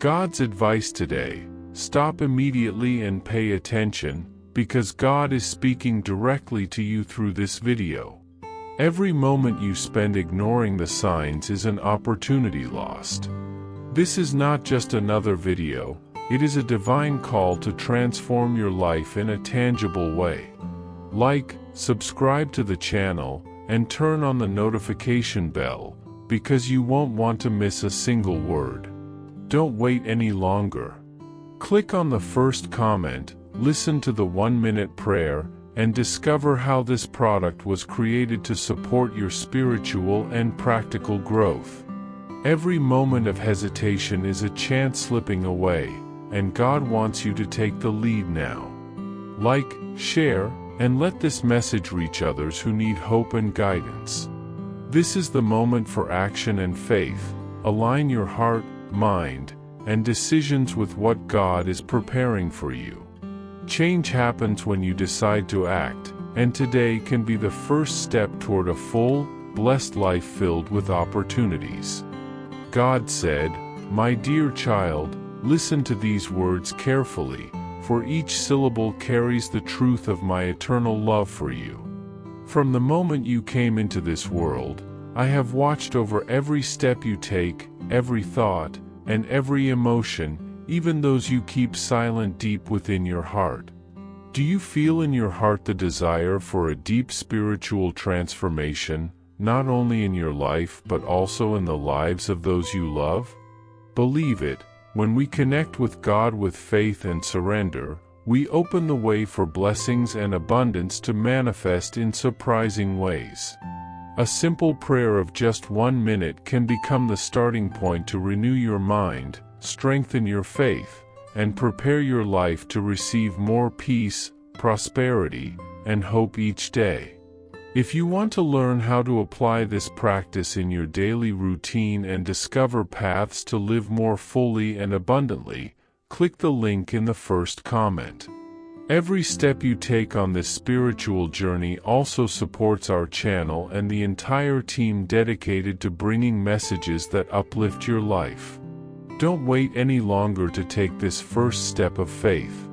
God's advice today: stop immediately and pay attention, because God is speaking directly to you through this video. Every moment you spend ignoring the signs is an opportunity lost. This is not just another video, it is a divine call to transform your life in a tangible way. Like, subscribe to the channel, and turn on the notification bell, because you won't want to miss a single word. Don't wait any longer. Click on the first comment, listen to the 1-minute prayer, and discover how this product was created to support your spiritual and practical growth. Every moment of hesitation is a chance slipping away, and God wants you to take the lead now. Like, share, and let this message reach others who need hope and guidance. This is the moment for action and faith. Align your heart, mind, and decisions with what God is preparing for you. Change happens when you decide to act, and today can be the first step toward a full, blessed life filled with opportunities. God said, "My dear child, listen to these words carefully, for each syllable carries the truth of my eternal love for you. From the moment you came into this world, I have watched over every step you take, every thought, and every emotion, even those you keep silent deep within your heart. Do you feel in your heart the desire for a deep spiritual transformation, not only in your life but also in the lives of those you love? Believe it, when we connect with God with faith and surrender, we open the way for blessings and abundance to manifest in surprising ways. A simple prayer of just 1 minute can become the starting point to renew your mind, strengthen your faith, and prepare your life to receive more peace, prosperity, and hope each day. If you want to learn how to apply this practice in your daily routine and discover paths to live more fully and abundantly, click the link in the first comment. Every step you take on this spiritual journey also supports our channel and the entire team dedicated to bringing messages that uplift your life. Don't wait any longer to take this first step of faith.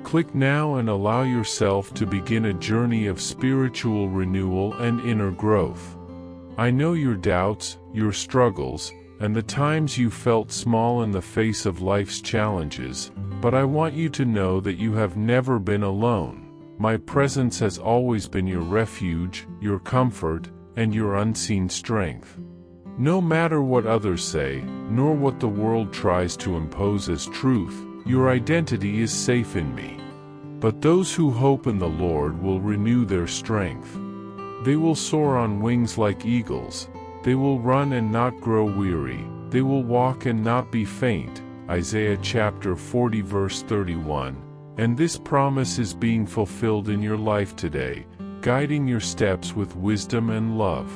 Click now and allow yourself to begin a journey of spiritual renewal and inner growth. I know your doubts, your struggles, and the times you felt small in the face of life's challenges, but I want you to know that you have never been alone. My presence has always been your refuge, your comfort, and your unseen strength. No matter what others say, nor what the world tries to impose as truth, your identity is safe in me. But those who hope in the Lord will renew their strength. They will soar on wings like eagles. They will run and not grow weary. They will walk and not be faint. Isaiah chapter 40 verse 31. And this promise is being fulfilled in your life today, guiding your steps with wisdom and love.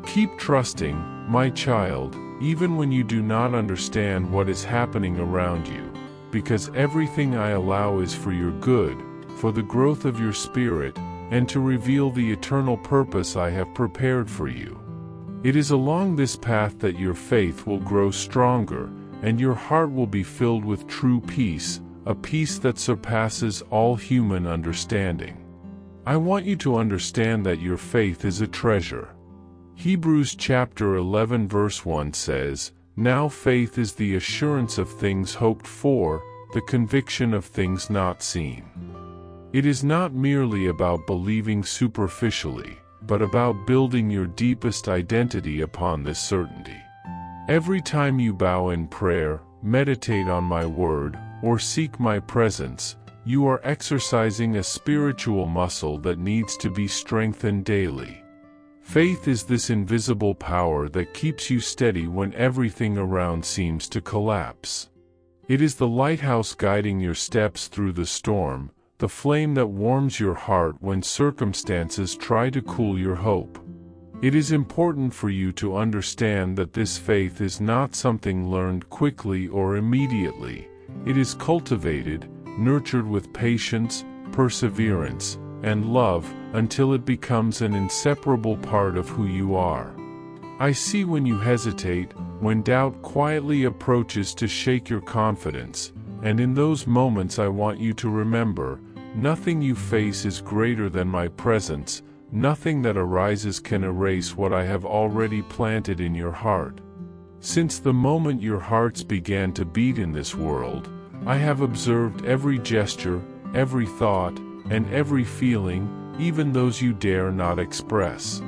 Keep trusting, my child, even when you do not understand what is happening around you, because everything I allow is for your good, for the growth of your spirit, and to reveal the eternal purpose I have prepared for you. It is along this path that your faith will grow stronger, and your heart will be filled with true peace, a peace that surpasses all human understanding. I want you to understand that your faith is a treasure. Hebrews chapter 11 verse 1 says, "Now faith is the assurance of things hoped for, the conviction of things not seen." It is not merely about believing superficially, but about building your deepest identity upon this certainty. Every time you bow in prayer, meditate on my word, or seek my presence, you are exercising a spiritual muscle that needs to be strengthened daily. Faith is this invisible power that keeps you steady when everything around seems to collapse. It is the lighthouse guiding your steps through the storm, the flame that warms your heart when circumstances try to cool your hope. It is important for you to understand that this faith is not something learned quickly or immediately. It is cultivated, nurtured with patience, perseverance, and love, until it becomes an inseparable part of who you are. I see when you hesitate, when doubt quietly approaches to shake your confidence, and in those moments I want you to remember, nothing you face is greater than my presence, nothing that arises can erase what I have already planted in your heart. Since the moment your hearts began to beat in this world, I have observed every gesture, every thought, and every feeling, even those you dare not express.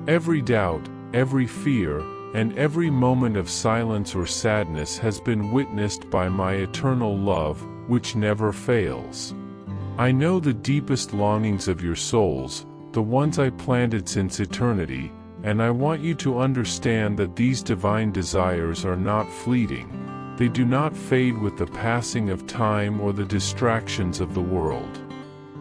Every doubt, every fear, and every moment of silence or sadness has been witnessed by my eternal love, which never fails. I know the deepest longings of your souls, the ones I planted since eternity, and I want you to understand that these divine desires are not fleeting. They do not fade with the passing of time or the distractions of the world.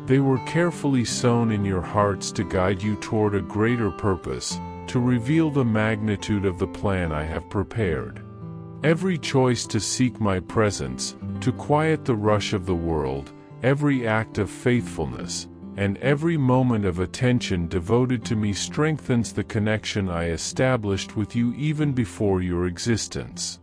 They were carefully sown in your hearts to guide you toward a greater purpose, to reveal the magnitude of the plan I have prepared. Every choice to seek my presence, to quiet the rush of the world, every act of faithfulness, and every moment of attention devoted to me strengthens the connection I established with you even before your existence.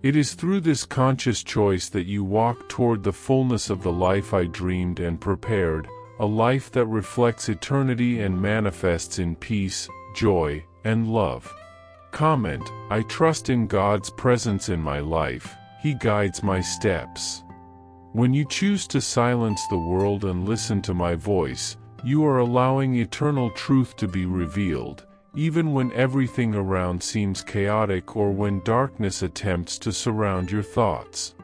It is through this conscious choice that you walk toward the fullness of the life I dreamed and prepared, a life that reflects eternity and manifests in peace, joy, and love. Comment: I trust in God's presence in my life, He guides my steps. When you choose to silence the world and listen to my voice, you are allowing eternal truth to be revealed, even when everything around seems chaotic or when darkness attempts to surround your thoughts.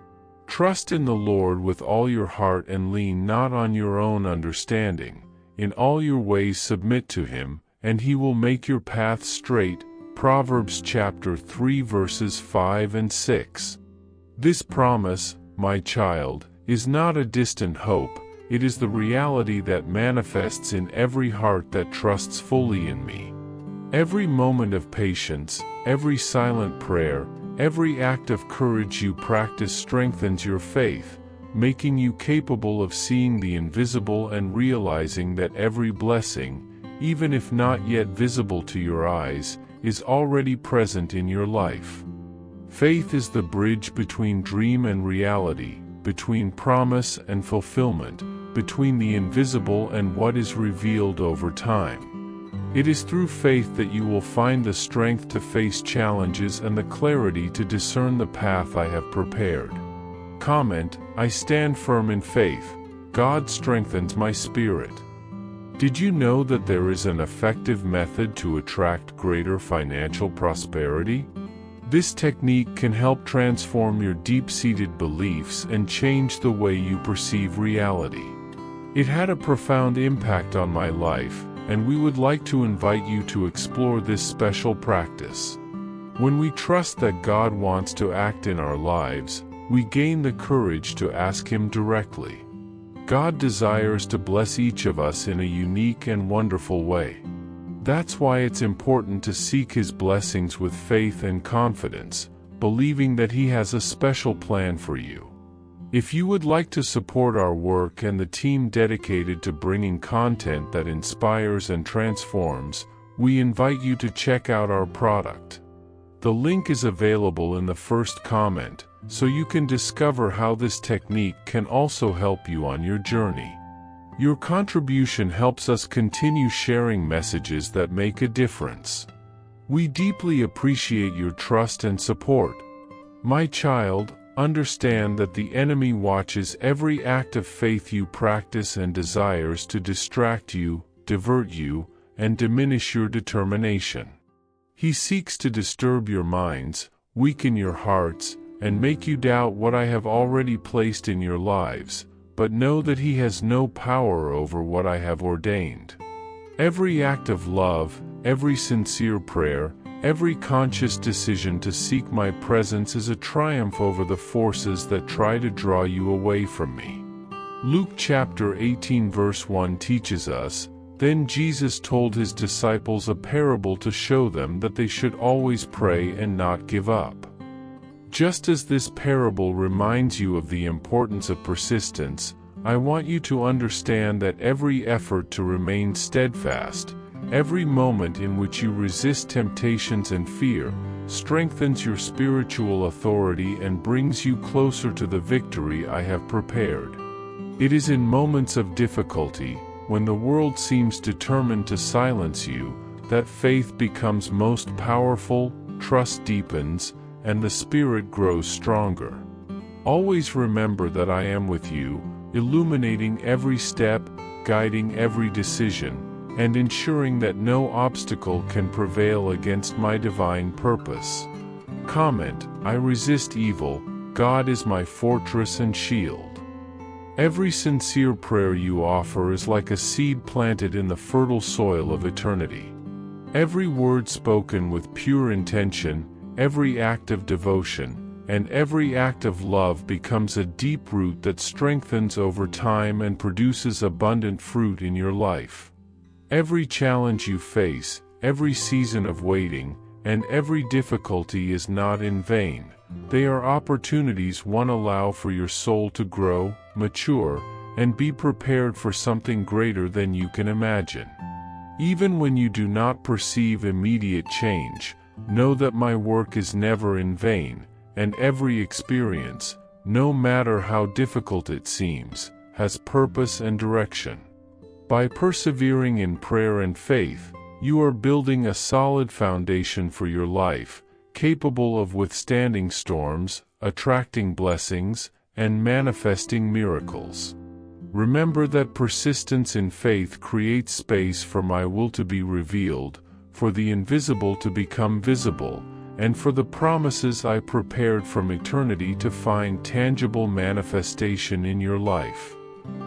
Trust in the Lord with all your heart and lean not on your own understanding. In all your ways submit to Him, and He will make your path straight. Proverbs chapter 3 verses 5 and 6. This promise, my child, is not a distant hope, it is the reality that manifests in every heart that trusts fully in me. Every moment of patience, every silent prayer, every act of courage you practice strengthens your faith, making you capable of seeing the invisible and realizing that every blessing, even if not yet visible to your eyes, is already present in your life. Faith is the bridge between dream and reality, between promise and fulfillment, between the invisible and what is revealed over time. It is through faith that you will find the strength to face challenges and the clarity to discern the path I have prepared. Comment: I stand firm in faith. God strengthens my spirit. Did you know that there is an effective method to attract greater financial prosperity? This technique can help transform your deep-seated beliefs and change the way you perceive reality. It had a profound impact on my life, and we would like to invite you to explore this special practice. When we trust that God wants to act in our lives, we gain the courage to ask Him directly. God desires to bless each of us in a unique and wonderful way. That's why it's important to seek His blessings with faith and confidence, believing that He has a special plan for you. If you would like to support our work and the team dedicated to bringing content that inspires and transforms, we invite you to check out our product. The link is available in the first comment, so you can discover how this technique can also help you on your journey. Your contribution helps us continue sharing messages that make a difference. We deeply appreciate your trust and support. My child, understand that the enemy watches every act of faith you practice and desires to distract you, divert you, and diminish your determination. He seeks to disturb your minds, weaken your hearts, and make you doubt what I have already placed in your lives, but know that He has no power over what I have ordained. Every act of love, every sincere prayer, every conscious decision to seek my presence is a triumph over the forces that try to draw you away from me. Luke chapter 18 verse 1 teaches us, "Then Jesus told His disciples a parable to show them that they should always pray and not give up." Just as this parable reminds you of the importance of persistence, I want you to understand that every effort to remain steadfast, every moment in which you resist temptations and fear, strengthens your spiritual authority and brings you closer to the victory I have prepared. It is in moments of difficulty, when the world seems determined to silence you, that faith becomes most powerful, trust deepens, and the Spirit grows stronger. Always remember that I am with you, illuminating every step, guiding every decision, and ensuring that no obstacle can prevail against my divine purpose. Comment: I resist evil, God is my fortress and shield. Every sincere prayer you offer is like a seed planted in the fertile soil of eternity. Every word spoken with pure intention, every act of devotion, and every act of love becomes a deep root that strengthens over time and produces abundant fruit in your life. Every challenge you face, every season of waiting, and every difficulty is not in vain. They are opportunities one allow for your soul to grow, mature, and be prepared for something greater than you can imagine. Even when you do not perceive immediate change, know that my work is never in vain, and every experience, no matter how difficult it seems, has purpose and direction. By persevering in prayer and faith, you are building a solid foundation for your life, capable of withstanding storms, attracting blessings, and manifesting miracles. Remember that persistence in faith creates space for my will to be revealed, for the invisible to become visible, and for the promises I prepared from eternity to find tangible manifestation in your life.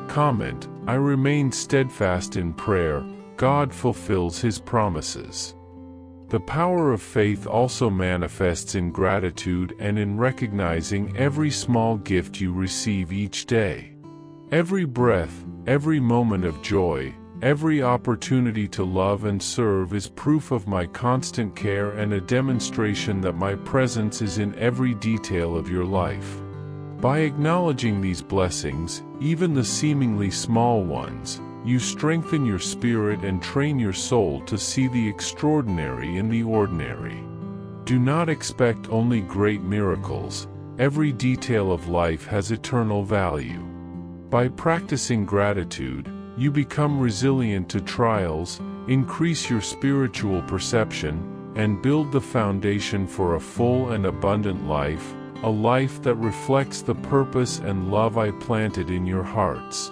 Comment: I remain steadfast in prayer, God fulfills His promises. The power of faith also manifests in gratitude and in recognizing every small gift you receive each day. Every breath, every moment of joy, every opportunity to love and serve is proof of my constant care and a demonstration that my presence is in every detail of your life. By acknowledging these blessings, even the seemingly small ones, you strengthen your spirit and train your soul to see the extraordinary in the ordinary. Do not expect only great miracles. Every detail of life has eternal value. By practicing gratitude, you become resilient to trials, increase your spiritual perception, and build the foundation for a full and abundant life, a life that reflects the purpose and love I planted in your hearts.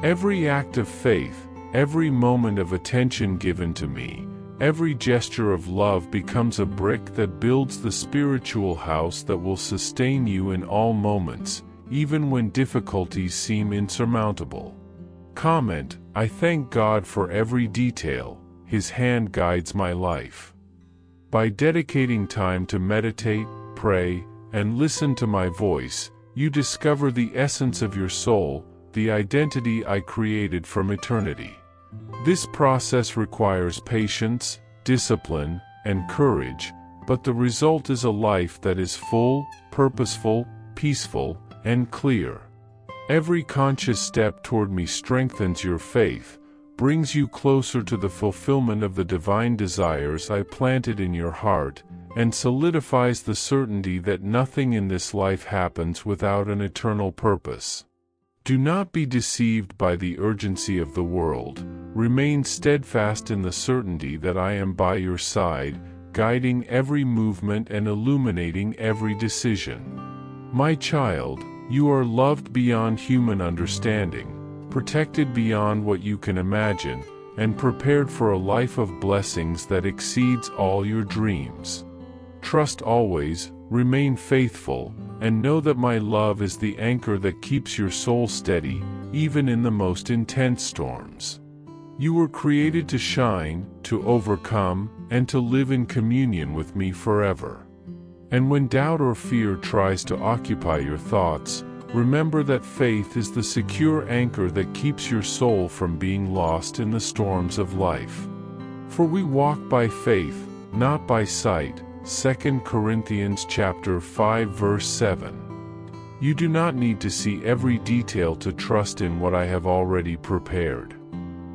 Every act of faith, every moment of attention given to me, every gesture of love becomes a brick that builds the spiritual house that will sustain you in all moments, even when difficulties seem insurmountable. Comment: I thank God for every detail, His hand guides my life. By dedicating time to meditate, pray, and listen to my voice, you discover the essence of your soul, the identity I created from eternity. This process requires patience, discipline, and courage, but the result is a life that is full, purposeful, peaceful, and clear. Every conscious step toward me strengthens your faith, brings you closer to the fulfillment of the divine desires I planted in your heart, and solidifies the certainty that nothing in this life happens without an eternal purpose. Do not be deceived by the urgency of the world. Remain steadfast in the certainty that I am by your side, guiding every movement and illuminating every decision. My child, you are loved beyond human understanding, protected beyond what you can imagine, and prepared for a life of blessings that exceeds all your dreams. Trust always, remain faithful, and know that my love is the anchor that keeps your soul steady, even in the most intense storms. You were created to shine, to overcome, and to live in communion with me forever. And when doubt or fear tries to occupy your thoughts, remember that faith is the secure anchor that keeps your soul from being lost in the storms of life. For we walk by faith, not by sight. 2 Corinthians chapter 5 verse 7. You do not need to see every detail to trust in what I have already prepared.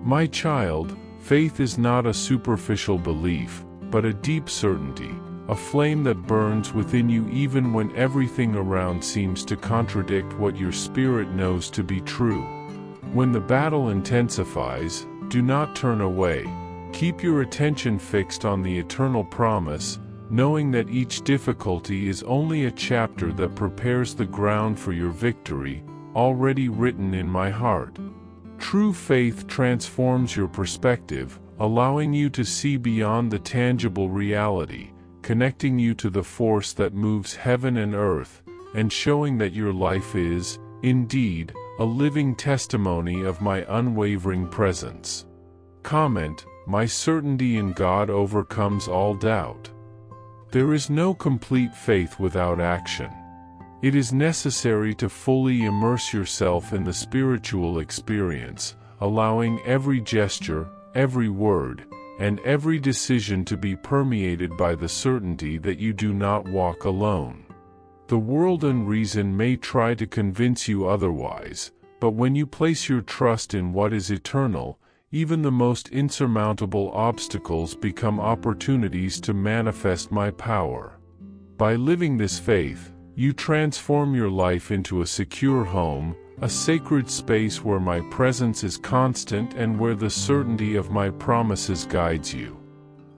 My child, faith is not a superficial belief, but a deep certainty, a flame that burns within you even when everything around seems to contradict what your spirit knows to be true. When the battle intensifies, do not turn away. Keep your attention fixed on the eternal promise, knowing that each difficulty is only a chapter that prepares the ground for your victory, already written in my heart. True faith transforms your perspective, allowing you to see beyond the tangible reality, connecting you to the force that moves heaven and earth, and showing that your life is, indeed, a living testimony of my unwavering presence. Comment: my certainty in God overcomes all doubt. There is no complete faith without action. It is necessary to fully immerse yourself in the spiritual experience, allowing every gesture, every word, and every decision to be permeated by the certainty that you do not walk alone. The world and reason may try to convince you otherwise, but when you place your trust in what is eternal, even the most insurmountable obstacles become opportunities to manifest my power. By living this faith, you transform your life into a secure home, a sacred space where my presence is constant and where the certainty of my promises guides you.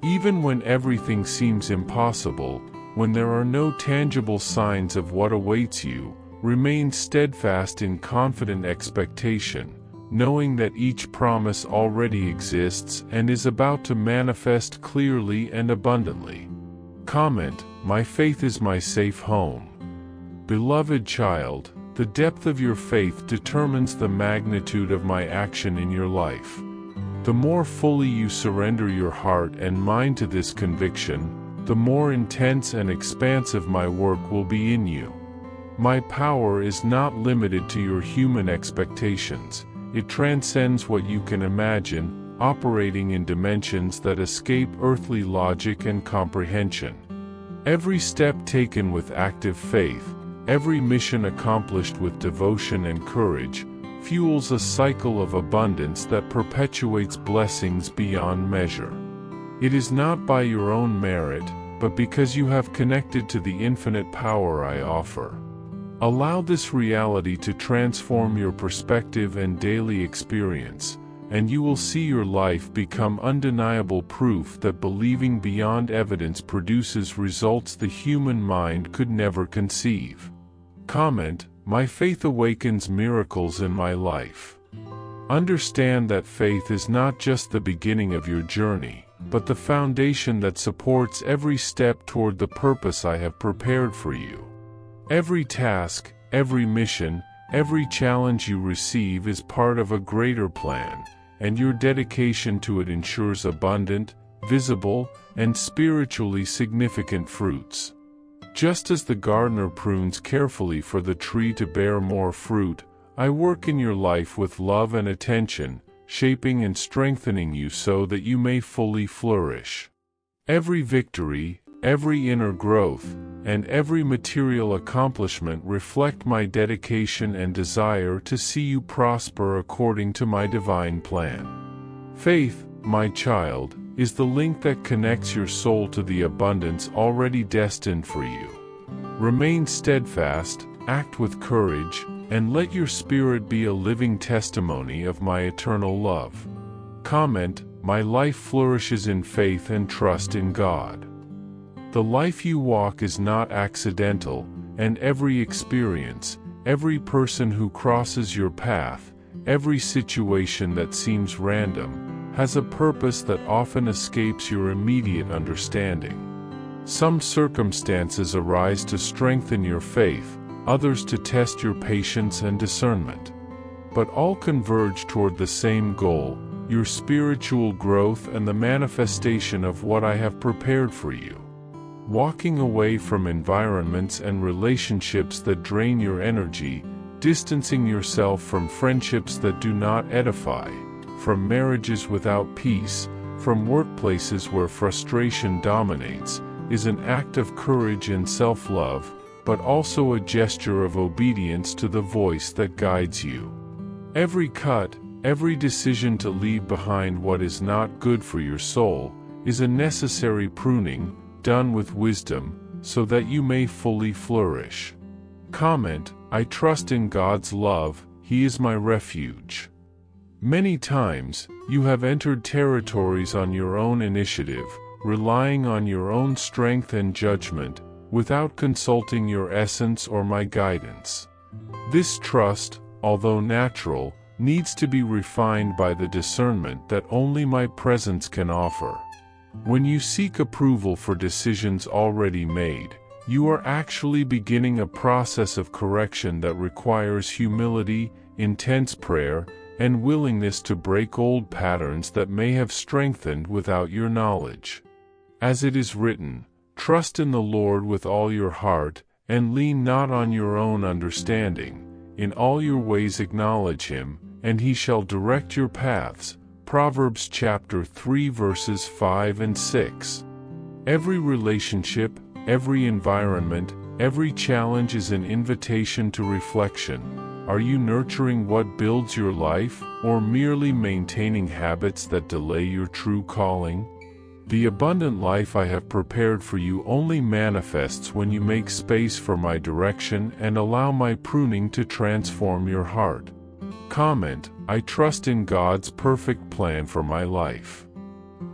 Even when everything seems impossible, when there are no tangible signs of what awaits you, remain steadfast in confident expectation, knowing that each promise already exists and is about to manifest clearly and abundantly. Comment: my faith is my safe home. Beloved child, the depth of your faith determines the magnitude of my action in your life. The more fully you surrender your heart and mind to this conviction, the more intense and expansive my work will be in you. My power is not limited to your human expectations. It transcends what you can imagine, operating in dimensions that escape earthly logic and comprehension. Every step taken with active faith, every mission accomplished with devotion and courage, fuels a cycle of abundance that perpetuates blessings beyond measure. It is not by your own merit, but because you have connected to the infinite power I offer. Allow this reality to transform your perspective and daily experience, and you will see your life become undeniable proof that believing beyond evidence produces results the human mind could never conceive. Comment: my faith awakens miracles in my life. Understand that faith is not just the beginning of your journey, but the foundation that supports every step toward the purpose I have prepared for you. Every task, every mission, every challenge you receive is part of a greater plan, and your dedication to it ensures abundant, visible, and spiritually significant fruits. Just as the gardener prunes carefully for the tree to bear more fruit, I work in your life with love and attention, shaping and strengthening you so that you may fully flourish. Every victory, every inner growth, and every material accomplishment reflect my dedication and desire to see you prosper according to my divine plan. Faith, my child, is the link that connects your soul to the abundance already destined for you. Remain steadfast, act with courage, and let your spirit be a living testimony of my eternal love. Comment: my life flourishes in faith and trust in God. The life you walk is not accidental, and every experience, every person who crosses your path, every situation that seems random, has a purpose that often escapes your immediate understanding. Some circumstances arise to strengthen your faith, others to test your patience and discernment. But all converge toward the same goal, your spiritual growth and the manifestation of what I have prepared for you. Walking away from environments and relationships that drain your energy, distancing yourself from friendships that do not edify, from marriages without peace, from workplaces where frustration dominates, is an act of courage and self-love, but also a gesture of obedience to the voice that guides you. Every cut, every decision to leave behind what is not good for your soul, is a necessary pruning, done with wisdom, so that you may fully flourish. Comment, I trust in God's love, He is my refuge. Many times, you have entered territories on your own initiative, relying on your own strength and judgment, without consulting your essence or my guidance. This trust, although natural, needs to be refined by the discernment that only my presence can offer. When you seek approval for decisions already made, you are actually beginning a process of correction that requires humility, intense prayer, and willingness to break old patterns that may have strengthened without your knowledge. As it is written, trust in the Lord with all your heart, and lean not on your own understanding. In all your ways acknowledge Him, and He shall direct your paths. Proverbs chapter 3 verses 5 and 6. Every relationship, every environment, every challenge is an invitation to reflection. Are you nurturing what builds your life, or merely maintaining habits that delay your true calling? The abundant life I have prepared for you only manifests when you make space for my direction and allow my pruning to transform your heart. Comment, I trust in God's perfect plan for my life.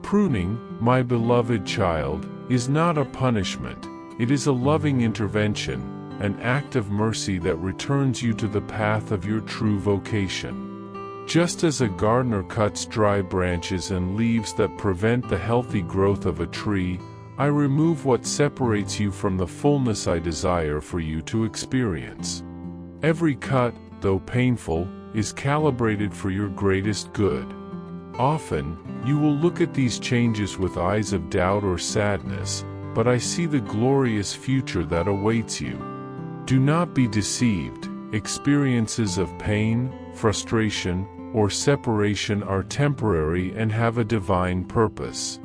Pruning, my beloved child, is not a punishment, it is a loving intervention, an act of mercy that returns you to the path of your true vocation. Just as a gardener cuts dry branches and leaves that prevent the healthy growth of a tree, I remove what separates you from the fullness I desire for you to experience. Every cut, though painful, is calibrated for your greatest good. Often, you will look at these changes with eyes of doubt or sadness, but I see the glorious future that awaits you. Do not be deceived. Experiences of pain, frustration, or separation are temporary and have a divine purpose.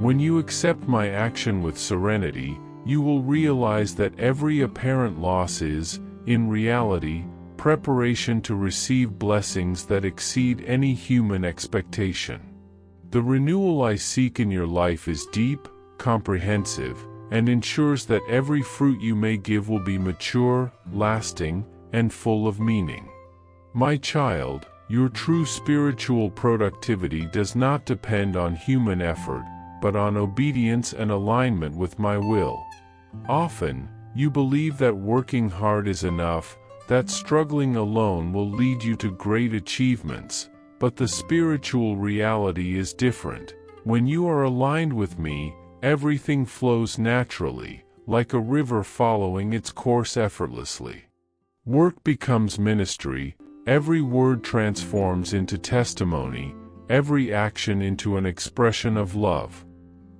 When you accept my action with serenity, you will realize that every apparent loss is, in reality, preparation to receive blessings that exceed any human expectation. The renewal I seek in your life is deep, comprehensive, and ensures that every fruit you may give will be mature, lasting, and full of meaning. My child, your true spiritual productivity does not depend on human effort, but on obedience and alignment with my will. Often, you believe that working hard is enough, that struggling alone will lead you to great achievements, but the spiritual reality is different. When you are aligned with me, everything flows naturally, like a river following its course effortlessly. Work becomes ministry, every word transforms into testimony, every action into an expression of love.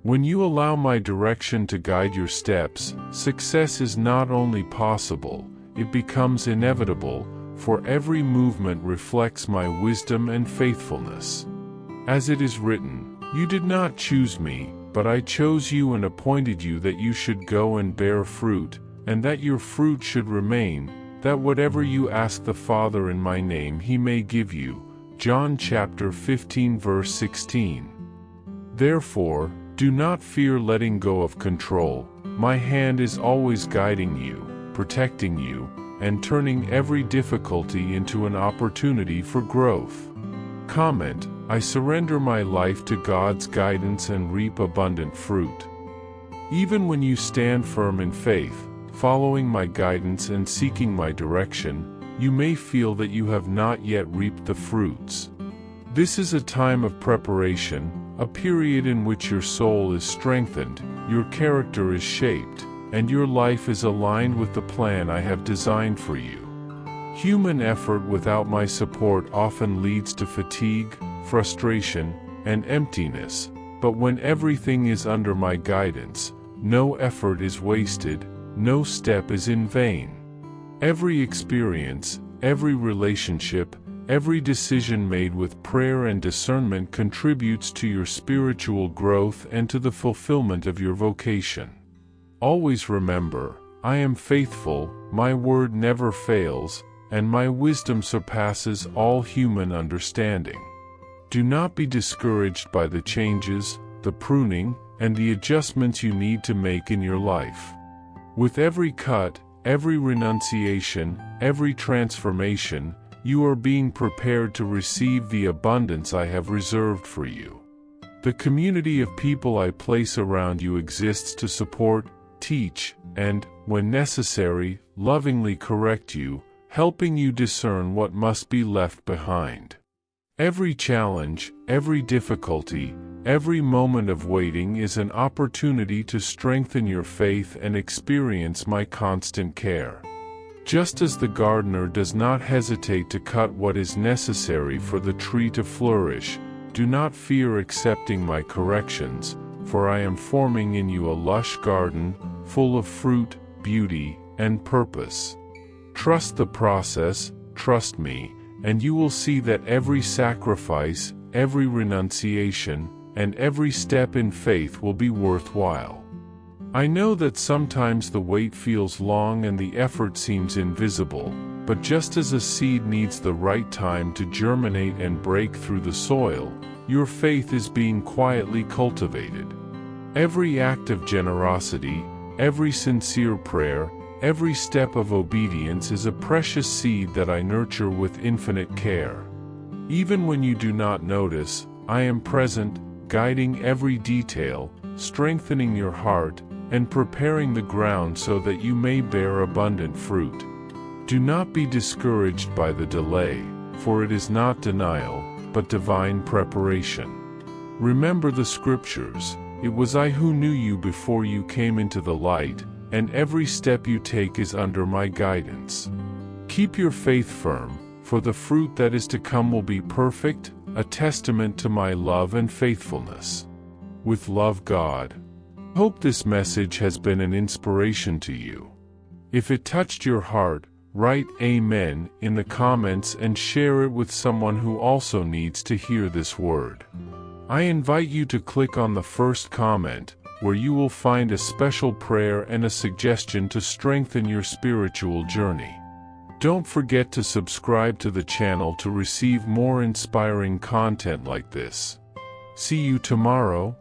When you allow my direction to guide your steps, success is not only possible, it becomes inevitable, for every movement reflects my wisdom and faithfulness. As it is written, you did not choose me, but I chose you and appointed you that you should go and bear fruit, and that your fruit should remain, that whatever you ask the Father in my name He may give you. John chapter 15 verse 16. Therefore, do not fear letting go of control. My hand is always guiding you, protecting you, and turning every difficulty into an opportunity for growth. Comment, I surrender my life to God's guidance and reap abundant fruit. Even when you stand firm in faith, following my guidance and seeking my direction, you may feel that you have not yet reaped the fruits. This is a time of preparation, a period in which your soul is strengthened, your character is shaped, and your life is aligned with the plan I have designed for you. Human effort without my support often leads to fatigue, frustration, and emptiness, but when everything is under my guidance, no effort is wasted, no step is in vain. Every experience, every relationship, every decision made with prayer and discernment contributes to your spiritual growth and to the fulfillment of your vocation. Always remember, I am faithful, my word never fails, and my wisdom surpasses all human understanding. Do not be discouraged by the changes, the pruning, and the adjustments you need to make in your life. With every cut, every renunciation, every transformation, you are being prepared to receive the abundance I have reserved for you. The community of people I place around you exists to support, teach, and, when necessary, lovingly correct you, helping you discern what must be left behind. Every challenge, every difficulty, every moment of waiting is an opportunity to strengthen your faith and experience my constant care. Just as the gardener does not hesitate to cut what is necessary for the tree to flourish, do not fear accepting my corrections, for I am forming in you a lush garden, full of fruit, beauty, and purpose. Trust the process, trust me, and you will see that every sacrifice, every renunciation, and every step in faith will be worthwhile. I know that sometimes the wait feels long and the effort seems invisible, but just as a seed needs the right time to germinate and break through the soil, your faith is being quietly cultivated. Every act of generosity, every sincere prayer, every step of obedience is a precious seed that I nurture with infinite care. Even when you do not notice, I am present, guiding every detail, strengthening your heart, and preparing the ground so that you may bear abundant fruit. Do not be discouraged by the delay, for it is not denial, but divine preparation. Remember the scriptures, it was I who knew you before you came into the light, and every step you take is under my guidance. Keep your faith firm, for the fruit that is to come will be perfect, a testament to my love and faithfulness. With love, God. Hope this message has been an inspiration to you. If it touched your heart, write Amen in the comments and share it with someone who also needs to hear this word. I invite you to click on the first comment, where you will find a special prayer and a suggestion to strengthen your spiritual journey. Don't forget to subscribe to the channel to receive more inspiring content like this. See you tomorrow.